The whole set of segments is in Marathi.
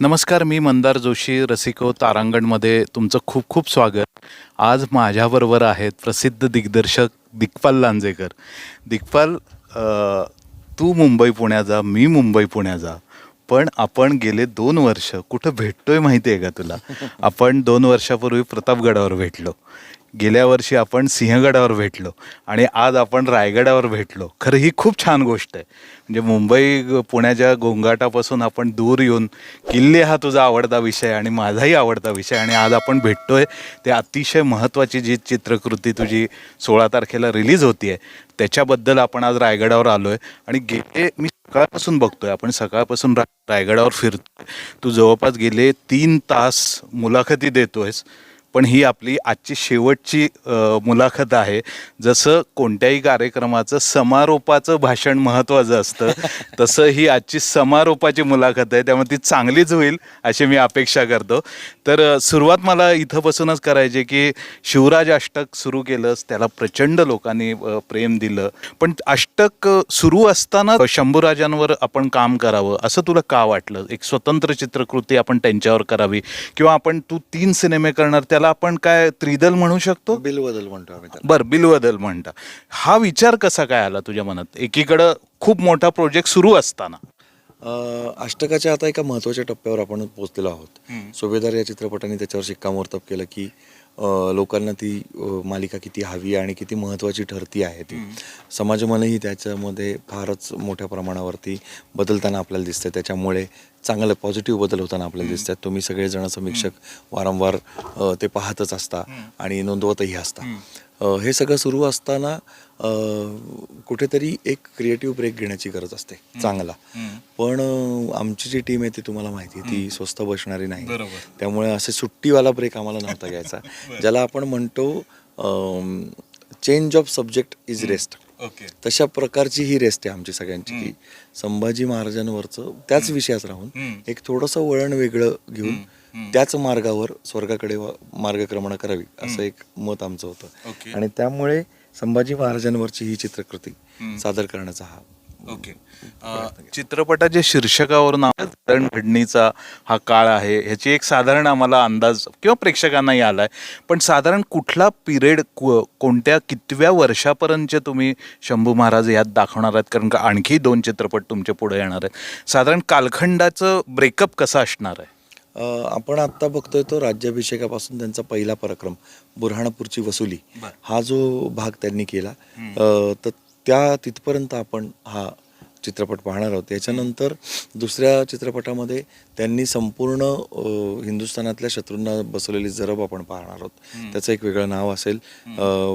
नमस्कार, मी मंदार जोशी. रसिको तारांगणमध्ये तुमचं खूप खूप स्वागत. आज माझ्याबरोबर आहेत प्रसिद्ध दिग्दर्शक दिग्पाल लांजेकर. दिग्पाल, तू मुंबई पुण्याचा, मी मुंबई पुण्याचा, पण आपण गेले 2 वर्ष कुठं भेटतोय माहिती आहे का तुला? आपण 2 वर्षापूर्वी प्रतापगडावर भेटलो, गेल्या वर्षी आपण सिंहगडावर भेटलो आणि आज आपण रायगडावर भेटलो. खरं ही खूप छान गोष्ट आहे. म्हणजे पुण्याच्या गोंगाटापासून आपण दूर येऊन, किल्ले हा तुझा आवडता विषय आणि माझाही आवडता विषय, आणि आज आपण भेटतोय ते अतिशय महत्त्वाची जी चित्रकृती तुझी 16 तारखेला रिलीज होती आहे त्याच्याबद्दल आपण आज रायगडावर आलो आहे. आणि मी सकाळपासून बघतोय, आपण सकाळपासून रायगडावर फिरतोय. तू जवळपास गेले 3 तास मुलाखती देतोयस, पण ही आपली आजची शेवटची मुलाखत आहे. जसं कोणत्याही कार्यक्रमाचं समारोपाचं भाषण महत्त्वाचं असतं तसं ही आजची समारोपाची मुलाखत आहे, त्यामुळे ती चांगलीच होईल अशी मी अपेक्षा करतो. तर सुरुवात मला इथंपासूनच करायची की शिवराज अष्टक सुरू केलंस, त्याला प्रचंड लोकांनी प्रेम दिलं, पण अष्टक सुरू असताना शंभूराजांवर आपण काम करावं असं तुला का वाटलं? एक स्वतंत्र चित्रकृती आपण त्यांच्यावर करावी, किंवा तू 3 सिनेमे करणार, त्याला आपण काय त्रिदल म्हणू शकतो? बिलबदल म्हणतो आम्ही त्याला. बरं, बिलबदल म्हणता. हा विचार कसा काय आला तुझ्या मनात, एकीकडं खूप मोठा प्रोजेक्ट सुरू असताना? अष्टकाच्या आता एका महत्त्वाच्या टप्प्यावर आपण पोहोचलेलो आहोत. सुभेदार या चित्रपटाने त्याच्यावर शिक्कामोर्तब केलं की लोकांना ती मालिका किती हवी आणि किती महत्त्वाची ठरती आहे ती. समाजमनही त्याच्यामध्ये फारच मोठ्या प्रमाणावरती बदलताना आपल्याला दिसतं. त्याच्यामुळे चांगलं पॉझिटिव्ह बदल होताना आपल्याला दिसतात. तुम्ही सगळेजण समीक्षक वारंवार ते पाहतच असता आणि नोंदवतही असता. हे सगळं सुरू असताना कुठेतरी एक क्रिएटिव्ह ब्रेक घेण्याची गरज असते चांगला. पण आमची जी टीम आहे ती तुम्हाला माहिती आहे, ती स्वस्त बसणारी नाही. त्यामुळे असे सुट्टीवाला ब्रेक आम्हाला नव्हता घ्यायचा. ज्याला आपण म्हणतो change of subject is rest, तशा प्रकारची ही रेस्ट आहे आमची सगळ्यांची, की संभाजी महाराजांवरचं त्याच विषयात राहून एक थोडंसं वळण वेगळं घेऊन त्याच मार्गावर स्वर्गाकडे मार्गक्रमण करावी असं एक मत आमचं होतं. आणि त्यामुळे संभाजी महाराजांवरची ही चित्रकृती सादर करण्याचा हा चित्रपटाच्या शीर्षकावरून घडणीचा हा काळ आहे ह्याची एक साधारण आम्हाला अंदाज किंवा प्रेक्षकांनाही आलाय. पण साधारण कुठला पिरियड, कोणत्या कितव्या वर्षापर्यंतचे तुम्ही शंभू महाराज यात दाखवणार आहेत? कारण का आणखी 2 चित्रपट तुमच्या पुढे येणार आहेत. साधारण कालखंडाचं ब्रेकअप कसं असणार आहे? आपण आत्ता बघतोय तो राज्याभिषेकापासून त्यांचा पहिला पराक्रम बुऱ्हाणपूरची वसुली हा जो भाग त्यांनी केला, तर त्या तिथपर्यंत आपण हा चित्रपट पाहणार आहोत. याच्यानंतर दुसऱ्या चित्रपटामध्ये त्यांनी संपूर्ण हिंदुस्थानातल्या शत्रूंना बसवलेली जरब आपण पाहणार आहोत. त्याचं एक वेगळं नाव असेल.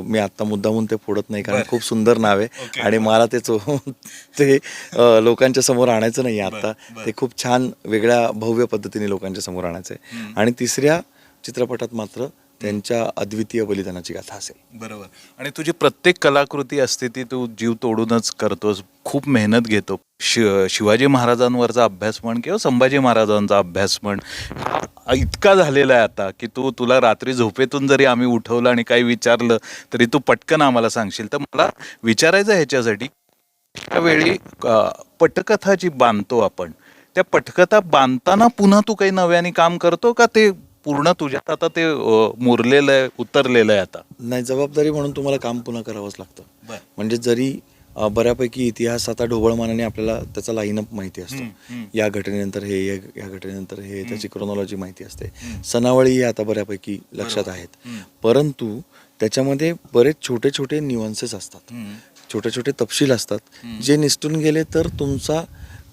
मी आत्ता मुद्दामून ते फोडत नाही कारण खूप सुंदर नाव आहे आणि मला ते लोकांच्या समोर आणायचं नाही आता. ते खूप छान वेगळ्या भव्य पद्धतीने लोकांच्या समोर आणायचं आहे. आणि तिसऱ्या चित्रपटात मात्र त्यांच्या अद्वितीय बलिदानाची गाथा असेल. बरोबर. आणि तुझी प्रत्येक कलाकृती असते ती तू जीव तोडूनच करतोस, खूप मेहनत घेतो. शिवाजी महाराजांवरचा अभ्यास म्हण किंवा संभाजी महाराजांचा अभ्यास म्हण हा इतका झालेला आहे आता की तुला रात्री झोपेतून जरी आम्ही उठवलं आणि काही विचारलं तरी तू पटकन आम्हाला सांगशील. तर मला विचारायचं ह्याच्यासाठी, त्यावेळी पटकथा जी बांधतो आपण, त्या पटकथा बांधताना पुन्हा तू काही नव्याने काम करतो का ते पूर्ण तुझ्यात आता ते मुरलेलं आहे, उतरलेलं आहे आता? नाही, जबाबदारी म्हणून तुम्हाला काम पुन्हा करावंच लागतं. म्हणजे जरी बऱ्यापैकी इतिहास आता ढोबळमानाने आपल्याला त्याचा लाईनअप माहिती असतो, या घटनेनंतर हे, या घटनेनंतर हे, त्याची क्रोनॉलॉजी माहिती असते, सणावळी आता बऱ्यापैकी लक्षात आहेत. परंतु त्याच्यामध्ये बरेच छोटे छोटे न्यूअन्सेस असतात, छोटे छोटे तपशील असतात जे निसटून गेले तर तुमचा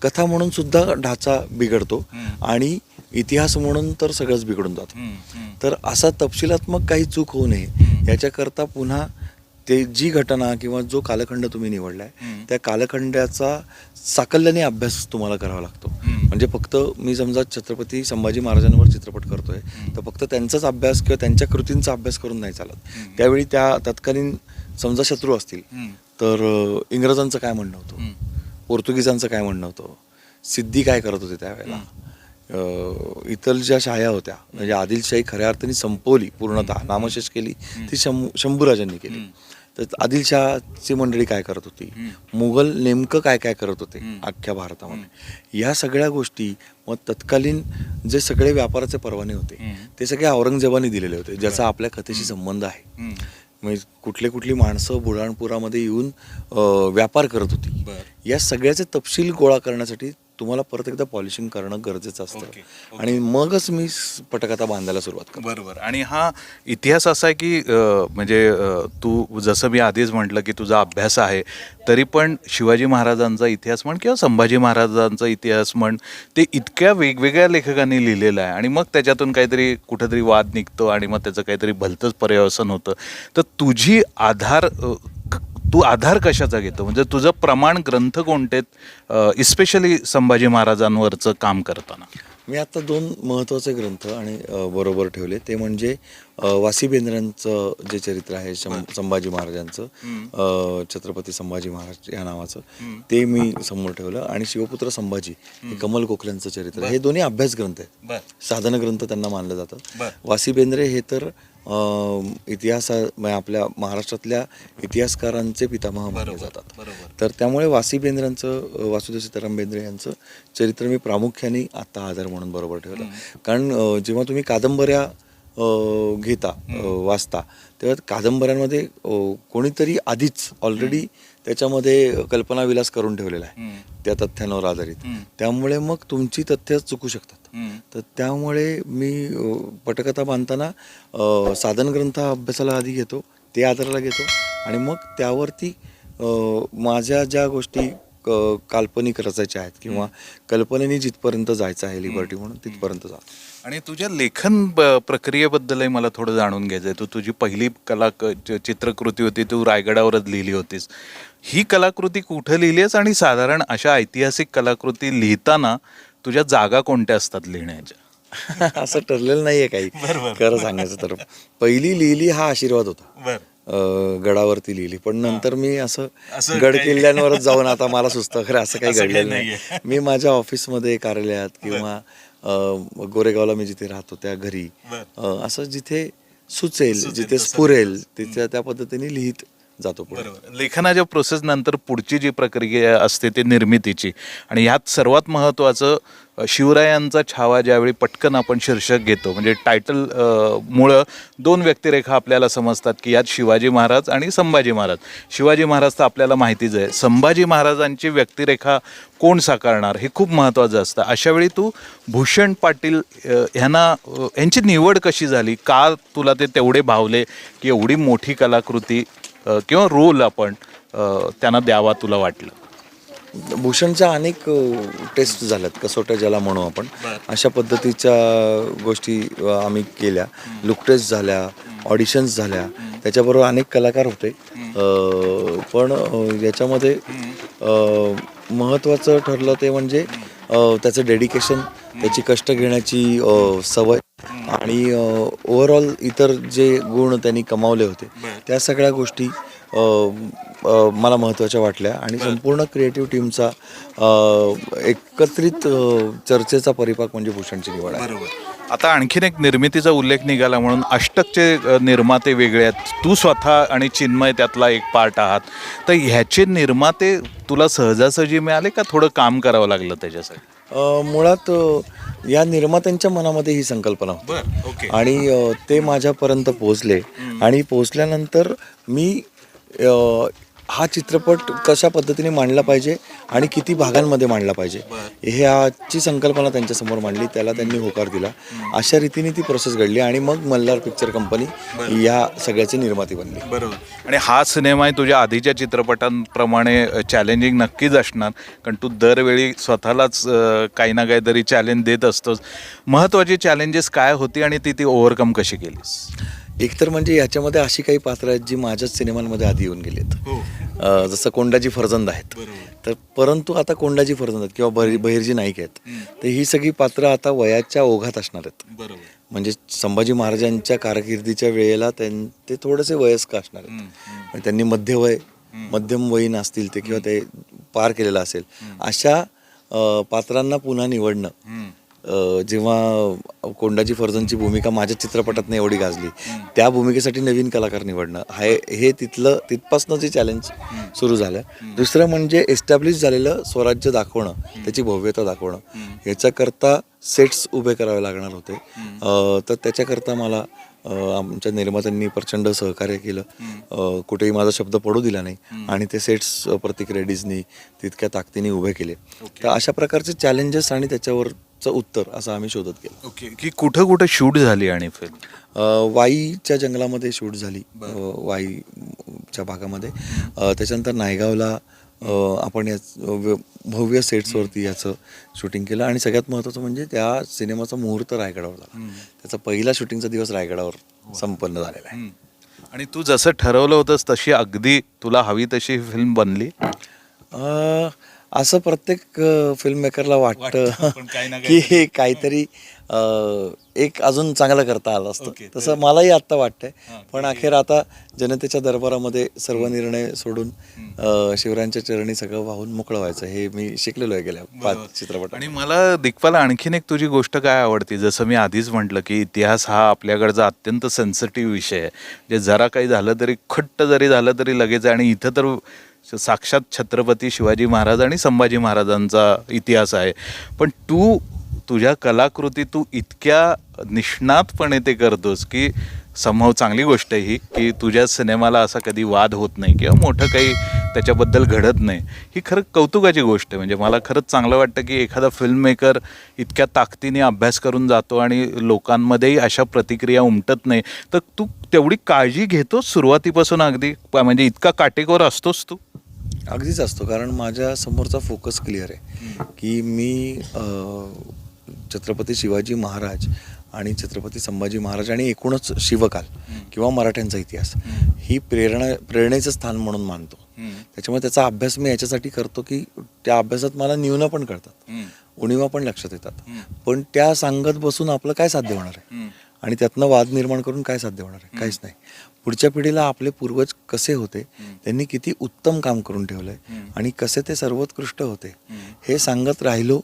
कथा म्हणून सुद्धा ढाचा बिघडतो आणि इतिहास म्हणून तर सगळंच बिघडून जातं. तर असा तपशिलात्मक काही चूक होऊ नये याच्याकरता पुन्हा ते जी घटना किंवा जो कालखंड तुम्ही निवडलाय त्या कालखंडाचा साकल्याने अभ्यास तुम्हाला करावा लागतो. म्हणजे फक्त मी समजा छत्रपती संभाजी महाराजांवर चित्रपट करतोय तर फक्त त्यांचाच अभ्यास किंवा त्यांच्या कृतींचा अभ्यास करून नाही चालत. त्यावेळी त्या तत्कालीन समजा शत्रू असतील तर इंग्रजांचं काय म्हणणं होतं, पोर्तुगीजांचं काय म्हणणं होतं, सिद्धी काय करत होते त्यावेळेला, इतर ज्या शाह्या होत्या म्हणजे आदिलशाही खऱ्या अर्थाने संपवली, पूर्णतः नामशेष केली ती शंभूराजांनी केली. तर आदिलशहाची मंडळी काय करत होती, मुघल नेमकं काय काय करत होते अख्ख्या भारतामध्ये, या सगळ्या गोष्टी मग तत्कालीन जे सगळे व्यापाराचे परवाने होते ते सगळे औरंगजेबाने दिलेले होते, ज्याचा आपल्या कथेशी संबंध आहे. म्हणजे कुठली माणसं बुऱ्हाणपुरामध्ये येऊन व्यापार करत होती, या सगळ्याचे तपशील गोळा करण्यासाठी तुम्हाला परत एकदा पॉलिशिंग करणं गरजेचं असतं. आणि मगच मी पटकथा बांधायला सुरुवात करतो. बरोबर. आणि हा इतिहास असा आहे की म्हणजे तू जसं मी आधीच म्हटलं की तुझा अभ्यास आहे, तरी पण शिवाजी महाराजांचा इतिहास म्हण किंवा संभाजी महाराजांचा इतिहास म्हण, ते इतक्या वेगवेगळ्या लेखकांनी लिहिलेलं आहे आणि मग त्याच्यातून काहीतरी कुठेतरी वाद निघतो आणि मग त्याचं काहीतरी भलतंच पर्यवसन होतं. तर तुझी तू आधार कशाचा घेतो, म्हणजे तुझं प्रमाण ग्रंथ कोणते, इस्पेशली संभाजी महाराजांवरचं काम करताना? मी आता 2 महत्त्वाचे ग्रंथ आणि बरोबर ठेवले, ते म्हणजे वासी बेंद्र्यांचं जे चरित्र आहे संभाजी महाराजांचं, छत्रपती संभाजी महाराज या नावाचं, ते मी समोर ठेवलं. आणि शिवपुत्र संभाजी हे कमल गोखल्यांचं चरित्र, हे दोन्ही अभ्यास ग्रंथ आहेत, साधन ग्रंथ त्यांना मानलं जातं. वासी बेंद्रे हे तर आपल्या महाराष्ट्रातल्या इतिहासकारांचे पितामह मानले जातात. तर त्यामुळे वासी बेंद्रांचं, वासुदेव सीताराम बेंद्रे यांचं चरित्र मी प्रामुख्याने आत्ता आधार म्हणून बरोबर ठेवलं. कारण जेव्हा तुम्ही कादंबऱ्या घेता, वाचता, तेव्हा कादंबऱ्यांमध्ये कोणीतरी आधीच ऑलरेडी त्याच्यामध्ये कल्पनाविलास करून ठेवलेला आहे त्या तथ्यांवर आधारित. त्यामुळे मग तुमची तथ्य चुकू शकतात. तर त्यामुळे मी पटकथा बांधताना साधन ग्रंथ अभ्यासाला आधी घेतो, ते आधाराला घेतो, आणि मग त्यावरती माझ्या ज्या गोष्टी काल्पनिक रचायच्या आहेत किंवा कल्पनेने जिथपर्यंत जायचं आहे लिबर्टी म्हणून, तिथपर्यंत जा. आणि तुझ्या लेखन प्रक्रियेबद्दलही मला थोडं जाणून घ्यायचं आहे. तुझी पहिली चित्रकृती होती, तू रायगडावरच लिहिली होतीस. ही कलाकृती कुठं लिहिली आहेस, आणि साधारण अशा ऐतिहासिक कलाकृती लिहिताना तुझ्या जागा कोणत्या असतात लिहिण्याच्या? असं ठरलेलं नाहीये काही, खरं सांगायचं तर. पहिली लिहिली हा आशीर्वाद होता, गडावरती लिहिली. पण नंतर मी असं गड किल्ल्यांवरच जाऊन आता मला सुचतं, खरं असं काही घडलेलं नाही. मी माझ्या ऑफिसमध्ये, कार्यालयात, किंवा गोरेगावला मी जिथे राहतो त्या घरी, असं जिथे सुचेल, जिथे स्फुरेल, त्या पद्धतीने लिहित जातो पुढे. लेखनाच्या प्रोसेस नंतर पुढची जी प्रक्रिया असते ती निर्मितीची, आणि ह्यात सर्वात महत्त्वाचं शिवरायांचा छावा ज्यावेळी पटकन आपण शीर्षक घेतो, म्हणजे टायटल मुळं 2 व्यक्तिरेखा आपल्याला समजतात की यात शिवाजी महाराज आणि संभाजी महाराज. शिवाजी महाराज तर आपल्याला माहितीच आहे, संभाजी महाराजांची व्यक्तिरेखा कोण साकारणार हे खूप महत्त्वाचं असतं. अशावेळी तू भूषण पाटील यांची निवड कशी झाली? का तुला ते तेवढे भावले की एवढी मोठी कलाकृती किंवा रोल आपण त्यांना द्यावा तुला वाटलं? भूषणच्या अनेक टेस्ट झाल्यात, कसोट्या ज्याला म्हणू आपण, अशा पद्धतीच्या गोष्टी आम्ही केल्या. लुक टेस्ट झाल्या, ऑडिशन्स झाल्या, त्याच्याबरोबर अनेक कलाकार होते. पण याच्यामध्ये महत्त्वाचं ठरलं ते म्हणजे त्याचं डेडिकेशन, त्याची कष्ट घेण्याची सवय, आणि ओव्हरऑल इतर जे गुण त्यांनी कमावले होते त्या सगळ्या गोष्टी मला महत्त्वाच्या वाटल्या. आणि संपूर्ण क्रिएटिव्ह टीमचा एकत्रित चर्चेचा परिपाक म्हणजे भूषणची निवड आहे. आता आणखीन एक निर्मितीचा उल्लेख निघाला म्हणून अष्टकचे निर्माते वेगळे आहेत, तू स्वतः आणि चिन्मय त्यातला एक पार्ट आहात. तर ह्याचे निर्माते तुला सहजासहजी मिळाले का थोडं काम करावं लागलं त्याच्यासाठी? मुळात या निर्मात्यांच्या मनामध्ये ही संकल्पना होती आणि ते माझ्यापर्यंत पोहोचले. आणि पोहोचल्यानंतर मी हा चित्रपट कशा पद्धतीने मांडला पाहिजे आणि किती भागांमध्ये मांडला पाहिजे ह्याची संकल्पना त्यांच्यासमोर मांडली. त्याला त्यांनी होकार दिला. अशा रीतीने ती प्रोसेस घडली आणि मग मल्हार पिक्चर कंपनी या सगळ्याची निर्माती बनली. बरोबर. आणि हा सिनेमा तुझ्या आधीच्या चित्रपटांप्रमाणे चॅलेंजिंग नक्कीच असणार, कारण तू दरवेळी स्वतःलाच काही ना काहीतरी चॅलेंज देत असतोस. महत्त्वाची चॅलेंजेस काय होती आणि ती ओव्हरकम कशी केलीस? एकतर म्हणजे याच्यामध्ये अशी काही पात्र आहेत जी माझ्याच सिनेमांमध्ये आधी येऊन गेली आहेत. जसं कोंडाजी फर्जंद आहेत, तर परंतु आता कोंडाजी फर्जंद आहेत किंवा बहिर्जी नाईक आहेत, तर ही सगळी पात्र आता वयाच्या ओघात असणार आहेत. म्हणजे संभाजी महाराजांच्या कारकिर्दीच्या वेळेला ते थोडेसे वयस्क असणार आहेत. त्यांनी मध्यम वयीन असतील ते, किंवा ते पार केलेलं असेल. अशा पात्रांना पुन्हा निवडणं जेव्हा कोंडाजी फर्जनची भूमिका माझ्या चित्रपटातनं एवढी गाजली, त्या भूमिकेसाठी नवीन कलाकार निवडणं हे तिथपासनं जे चॅलेंज सुरू झालं. दुसरं म्हणजे एस्टॅब्लिश झालेलं स्वराज्य दाखवणं, त्याची भव्यता दाखवणं. याच्याकरता सेट्स उभे करावे लागणार होते. तर त्याच्याकरता मला आमच्या निर्मात्यांनी प्रचंड सहकार्य केलं. कुठेही माझा शब्द पडू दिला नाही आणि ते सेट्स प्रत्येक रेडीजनी तितक्या ताकदीने उभे केले. तर अशा प्रकारचे चॅलेंजेस आणि त्याच्यावरचं उत्तर असं आम्ही शोधत गेलो. ओके, की कुठं कुठं शूट झाली आणि फिल्म? वाईच्या जंगलामध्ये शूट झाली, वाईच्या भागामध्ये. त्याच्यानंतर नायगावला आपण या भव्य सेट्सवरती याचं शूटिंग केलं. आणि सगळ्यात महत्त्वाचं म्हणजे त्या सिनेमाचा मुहूर्त रायगडावर झाला. त्याचा पहिला शूटिंगचा दिवस रायगडावर संपन्न झालेला आहे. आणि तू जसं ठरवलं होतंस तशी अगदी तुला हवी तशी फिल्म बनली? असं प्रत्येक फिल्म मेकरला वाटतं पण काही ना की काहीतरी एक अजून चांगलं करता आलं असतं. तसं मलाही आत्ता वाटतंय. पण अखेर आता जनतेच्या दरबारामध्ये सर्व निर्णय सोडून शिवरायांच्या चरणी सगळं वाहून मोकळं व्हायचं हे मी शिकलेलो आहे गेल्या 5 चित्रपटात. आणि मला दिग्पाल आणखीन एक तुझी गोष्ट काय आवडते, जसं मी आधीच म्हटलं की इतिहास हा आपल्याकडचा अत्यंत सेन्सिटिव्ह विषय आहे. जे जरा काही झालं तरी खट्ट जरी झालं तरी लगेच. आणि इथं तर साक्षात छत्रपती शिवाजी महाराज आणि संभाजी महाराजांचा इतिहास आहे. पण तुझ्या कलाकृती तू इतक्या निष्णातपणे ते करतोस की समहाव चांगली गोष्ट आहे ही, की तुझ्या सिनेमाला असा कधी वाद होत नाही किंवा मोठं काही त्याच्याबद्दल घडत नाही. ही खरं कौतुकाची गोष्ट आहे. म्हणजे मला खरंच चांगलं वाटतं की एखादा फिल्म मेकर इतक्या ताकदीने अभ्यास करून जातो आणि लोकांमध्येही अशा प्रतिक्रिया उमटत नाही. तर तू तेवढी काळजी घेतोस सुरुवातीपासून अगदी, म्हणजे इतका काटेकोर असतोस तू? अगदीच असतो, कारण माझ्या समोरचा फोकस क्लिअर आहे की मी छत्रपती शिवाजी महाराज आणि छत्रपती संभाजी महाराज आणि एकूणच शिवकाल किंवा मराठ्यांचा इतिहास ही प्रेरणेचं स्थान म्हणून मानतो. त्याच्यामुळे त्याचा अभ्यास मी याच्यासाठी करतो की त्या अभ्यासात मला न्यूनं पण कळतात, उणिवा पण लक्षात येतात. पण त्या सांगत बसून आपलं काय साध्य होणार आहे आणि त्यातनं वाद निर्माण करून काय साध्य होणार आहे? काहीच नाही. पुढच्या पिढीला आपले पूर्वज कसे होते, त्यांनी किती उत्तम काम करून ठेवलंय आणि कसे ते सर्वोत्कृष्ट होते हे सांगत राहिलो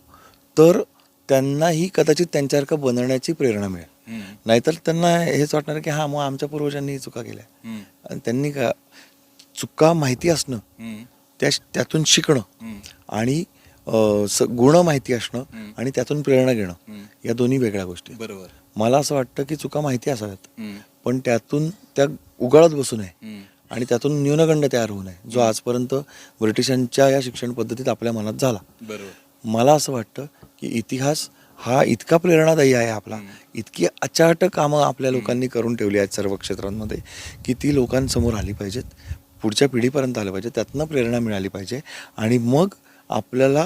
तर त्यांनाही कदाचित त्यांच्यासारखं बनवण्याची प्रेरणा मिळेल. नाहीतर त्यांना हेच वाटणार की मग आमच्या पूर्वजांनी चुका केल्या. आणि त्यांनी चुका माहिती असणं, त्यातून शिकणं आणि गुण माहिती असणं आणि त्यातून प्रेरणा घेणं या दोन्ही वेगळ्या गोष्टी. बरोबर. मला असं वाटतं की चुका माहिती असाव्यात पण त्यातून त्या उगाळत बसू नये आणि त्यातून न्यूनगंड तयार होऊ नये, जो आजपर्यंत ब्रिटिशांच्या या शिक्षण पद्धतीत आपल्या मनात झाला. बरोबर. मला असं वाटतं की इतिहास हा इतका प्रेरणादायी आहे आपला, इतकी अचाट कामं आपल्या लोकांनी करून ठेवली आहेत सर्व क्षेत्रांमध्ये की ती लोकांसमोर आली पाहिजेत, पुढच्या पिढीपर्यंत आलं पाहिजे, त्यातनं प्रेरणा मिळाली पाहिजे. आणि मग आपल्याला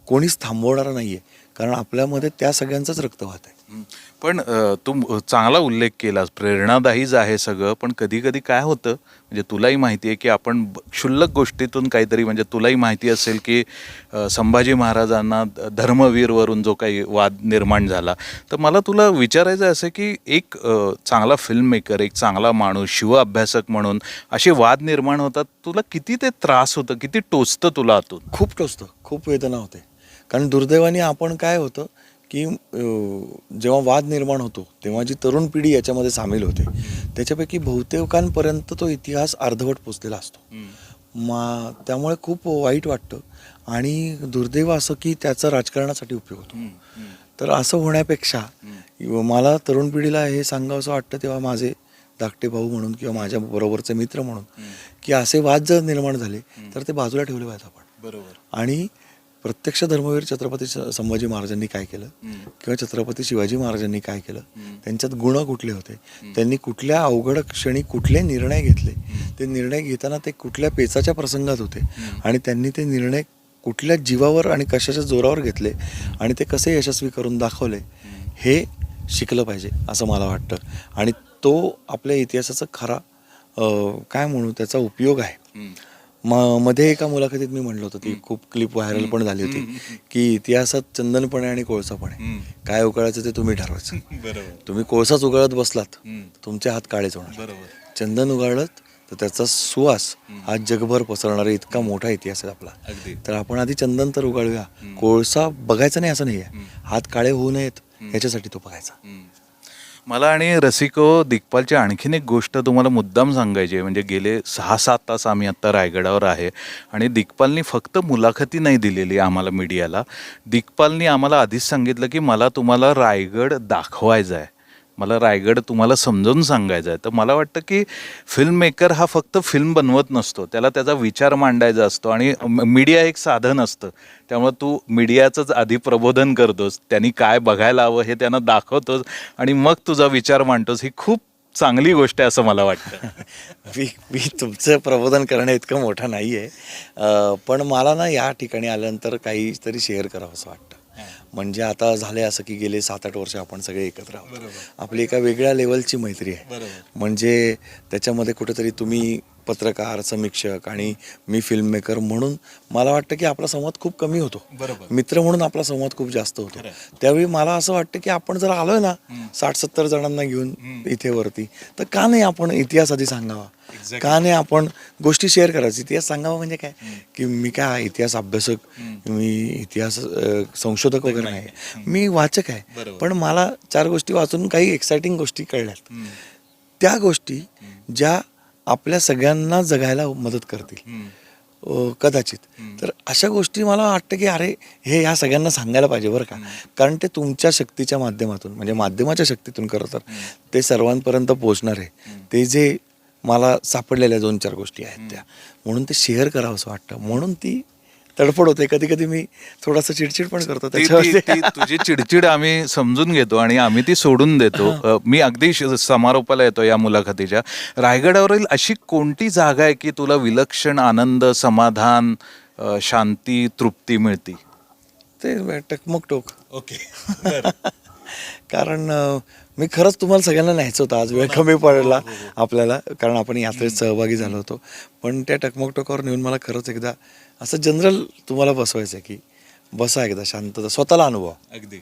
कोणीच थांबवणारं नाही आहे, कारण आपल्यामध्ये त्या सगळ्यांचंच रक्त वाहत आहे. पण तू चांगला उल्लेख केलास, प्रेरणादायीच आहे सगळं. पण कधी कधी काय होतं, म्हणजे तुलाही माहिती आहे की आपण क्षुल्लक गोष्टीतून काहीतरी, म्हणजे तुलाही माहिती असेल की संभाजी महाराजांना धर्मवीरवरून जो काही वाद निर्माण झाला. तर मला तुला विचारायचं असं की एक चांगला फिल्म मेकर, एक चांगला माणूस, शिव अभ्यासक म्हणून असे वाद निर्माण होतात. तुला किती ते त्रास होतं, किती टोचतं तुला आतून? खूप टोचतं, खूप वेदना होते. कारण दुर्दैवाने आपण काय होतं की जेव्हा वाद निर्माण होतो तेव्हा जी तरुण पिढी याच्यामध्ये सामील होते त्याच्यापैकी बहुतेकांपर्यंत तो इतिहास अर्धवट पोचलेला असतो. त्यामुळे खूप वाईट वाटतं आणि दुर्दैव असं की त्याचा राजकारणासाठी उपयोग होतो. तर असं होण्यापेक्षा मला तरुण पिढीला हे सांगावंसं वाटतं तेव्हा माझे धाकटे भाऊ म्हणून किंवा माझ्या बरोबरचे मित्र म्हणून की असे वाद जर निर्माण झाले तर ते बाजूला ठेवले पाहिजे आपण. बरोबर. आणि प्रत्यक्ष धर्मवीर छत्रपती संभाजी महाराजांनी काय केलं किंवा छत्रपती शिवाजी महाराजांनी काय केलं, त्यांच्यात गुण कुठले होते, त्यांनी कुठल्या अवघड क्षणी कुठले निर्णय घेतले, ते निर्णय घेताना ते कुठल्या पेचाच्या प्रसंगात होते आणि त्यांनी ते निर्णय कुठल्या जीवावर आणि कशाच्या जोरावर घेतले आणि ते कसे यशस्वी करून दाखवले हे शिकलं पाहिजे असं मला वाटतं. आणि तो आपल्या इतिहासाचा खरा काय म्हणू त्याचा उपयोग आहे. मध्ये एका मुलाखतीत मी म्हणलं होतं, ती खूप क्लिप व्हायरल पण झाली होती की इतिहासात चंदनपणे आणि कोळसापणे काय उकळायचं ते तुम्ही ठरवायचं. तुम्ही कोळसाच उगाळत बसलात तुमचे हात काळेच होणार, चंदन उगाळत तर त्याचा सुवास हा जगभर पसरणारा इतका मोठा इतिहास आहे आपला. अगदी. तर आपण आधी चंदन तर उगाळूया. कोळसा बघायचा नाही असं नाही आहे, हात काळे होऊ नयेत याच्यासाठी तो बघायचा. मला आणि रसिको दिग्पालची आणखीन एक गोष्ट तुम्हाला मुद्दाम सांगायची आहे. म्हणजे गेले 6-7 तास आम्ही आत्ता रायगडावर आहे आणि दिग्पालनी फक्त मुलाखती नाही दिलेली आम्हाला मीडियाला. दिग्पालनी आम्हाला आधीच सांगितलं की मला तुम्हाला रायगड दाखवायचा आहे, मला रायगड तुम्हाला समजावून सांगायचा आहे. तर मला वाटतं की फिल्म मेकर हा फक्त फिल्म बनवत नसतो, त्याला त्याचा विचार मांडायचा असतो आणि मीडिया एक साधन असतं. त्यामुळे तू मीडियाचंच आधी प्रबोधन करतोस, त्यांनी काय बघायला हवं हे त्यांना दाखवतोस आणि मग तुझा विचार मांडतोस. ही खूप चांगली गोष्ट आहे असं मला वाटतं. मी तुमचं प्रबोधन करणं इतकं मोठं नाही आहे, पण मला ना या ठिकाणी आल्यानंतर काहीतरी शेअर करावं असं वाटतं. म्हणजे आता झाले असं की गेले 7-8 वर्ष आपण सगळे एकत्र आहोत. आपली एका वेगळ्या लेवलची मैत्री आहे. म्हणजे त्याच्यामध्ये कुठेतरी तुम्ही पत्रकार, समीक्षक आणि मी फिल्म मेकर म्हणून मला वाटतं की आपला संवाद खूप कमी होतो. मित्र म्हणून आपला संवाद खूप जास्त होतो. त्यावेळी मला असं वाटतं की आपण जर आलोय ना 60-70 जणांना घेऊन इथे वरती, तर का नाही आपण इतिहास आधी सांगावा, का नाही आपण गोष्टी शेअर करायची. इतिहास सांगावा म्हणजे काय की मी काय इतिहास अभ्यासक, मी इतिहास संशोधक वगैरे नाही, मी वाचक आहे. पण मला 4 गोष्टी वाचून काही एक्साइटिंग गोष्टी कळल्यात, त्या गोष्टी ज्या आपल्या सगळ्यांना जगायला मदत करतील कदाचित. तर अशा गोष्टी मला वाटतं की अरे हे ह्या सगळ्यांना सांगायला पाहिजे बरं का. कारण ते तुमच्या शक्तीच्या माध्यमातून, म्हणजे माध्यमाच्या शक्तीतून खरं तर ते सर्वांपर्यंत पोहोचणार आहे. ते जे मला सापडलेल्या 2-4 गोष्टी आहेत त्या, म्हणून ते शेअर करावं असं वाटतं. म्हणून ती तडफड होते. कधी कधी मी थोडासा चिडचिड पण करतो त्याच्यावरती. तुझी चिडचिड आम्ही समजून घेतो आणि आम्ही ती सोडून देतो. मी अगदी समारोपाला येतो या मुलाखतीच्या. रायगडावरील अशी कोणती जागा आहे की तुला विलक्षण आनंद, समाधान, शांती, तृप्ती मिळती? ते टकमक टोक. ओके. कारण मी खरंच तुम्हाला सगळ्यांना न्यायचं होतं, आज वेळ कमी पडला आपल्याला, कारण आपण यात्रेत सहभागी झालो होतो. पण त्या टकमक टोकावर नेऊन मला खरंच एकदा असं जनरल तुम्हाला बसवायचं आहे की बसा एकदा शांतता, स्वतःला अनुभवा, अगदी.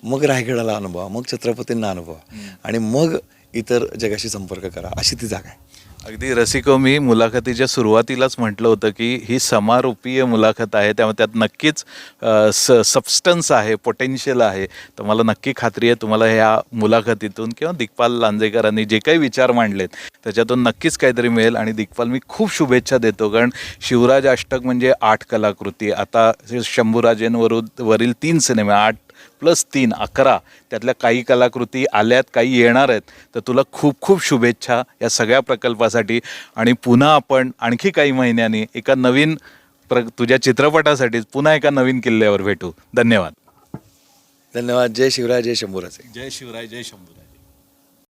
मग रायगडाला अनुभवा, मग छत्रपतींना अनुभवा आणि मग इतर जगाशी संपर्क करा, अशी ती जागा आहे. अगदी रसिको, मी मुलाखतीच्या सुरुवातीलाच म्हटलं होतं की ही समारोपीय मुलाखत आहे, त्यामुळे त्यात नक्कीच सबस्टन्स आहे, पोटेन्शियल आहे. तर मला नक्की खात्री आहे तुम्हाला ह्या मुलाखतीतून किंवा दिग्पाल लांजेकरांनी जे काही विचार मांडलेत त्याच्यातून नक्कीच काहीतरी मिळेल. आणि दिग्पाल, मी खूप शुभेच्छा देतो, कारण शिवराज अष्टक म्हणजे 8 कलाकृती, आता शंभूराजेंवरील 3 सिनेमे, 8+3 11, त्यातल्या काही कलाकृती आल्यात, काही येणार आहेत. तर तुला खूप खूप शुभेच्छा या सगळ्या प्रकल्पासाठी. आणि पुन्हा आपण आणखी काही महिन्यांनी एका नवीन तुझ्या चित्रपटासाठी पुन्हा एका नवीन किल्ल्यावर भेटू. धन्यवाद. धन्यवाद. जय शिवराय, जय शंभूराजे. जय शिवराय, जय शंभूराज.